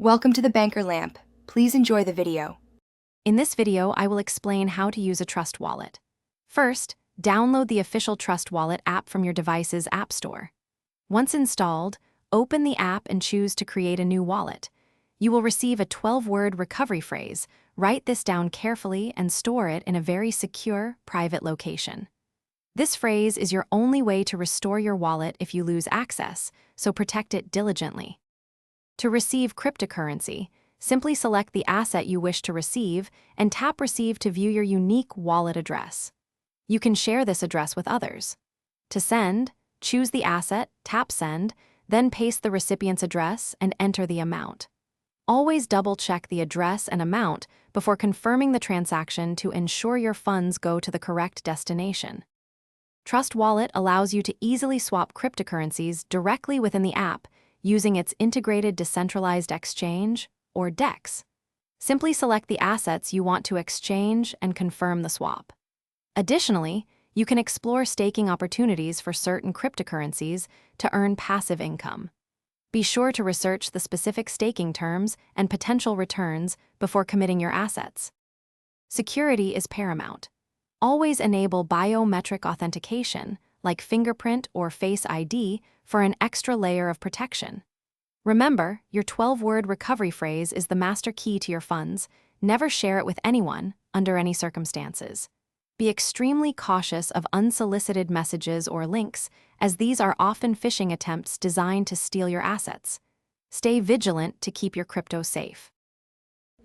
Welcome to the Banker Lamp. Please enjoy the video. In this video, I will explain how to use a Trust Wallet. First, download the official Trust Wallet app from your device's App Store. Once installed, open the app and choose to create a new wallet. You will receive a 12-word recovery phrase. Write this down carefully and store it in a very secure, private location. This phrase is your only way to restore your wallet if you lose access, so protect it diligently. To receive cryptocurrency, simply select the asset you wish to receive and tap Receive to view your unique wallet address. You can share this address with others. To send, choose the asset, tap Send, then paste the recipient's address and enter the amount. Always double-check the address and amount before confirming the transaction to ensure your funds go to the correct destination. Trust Wallet allows you to easily swap cryptocurrencies directly within the app using its Integrated Decentralized Exchange, or DEX. Simply select the assets you want to exchange and confirm the swap. Additionally, you can explore staking opportunities for certain cryptocurrencies to earn passive income. Be sure to research the specific staking terms and potential returns before committing your assets. Security is paramount. Always enable biometric authentication, like fingerprint or Face ID, for an extra layer of protection. Remember, your 12-word recovery phrase is the master key to your funds. Never share it with anyone, under any circumstances. Be extremely cautious of unsolicited messages or links, as these are often phishing attempts designed to steal your assets. Stay vigilant to keep your crypto safe.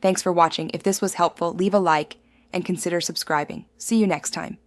Thanks for watching. If this was helpful, leave a like and consider subscribing. See you next time.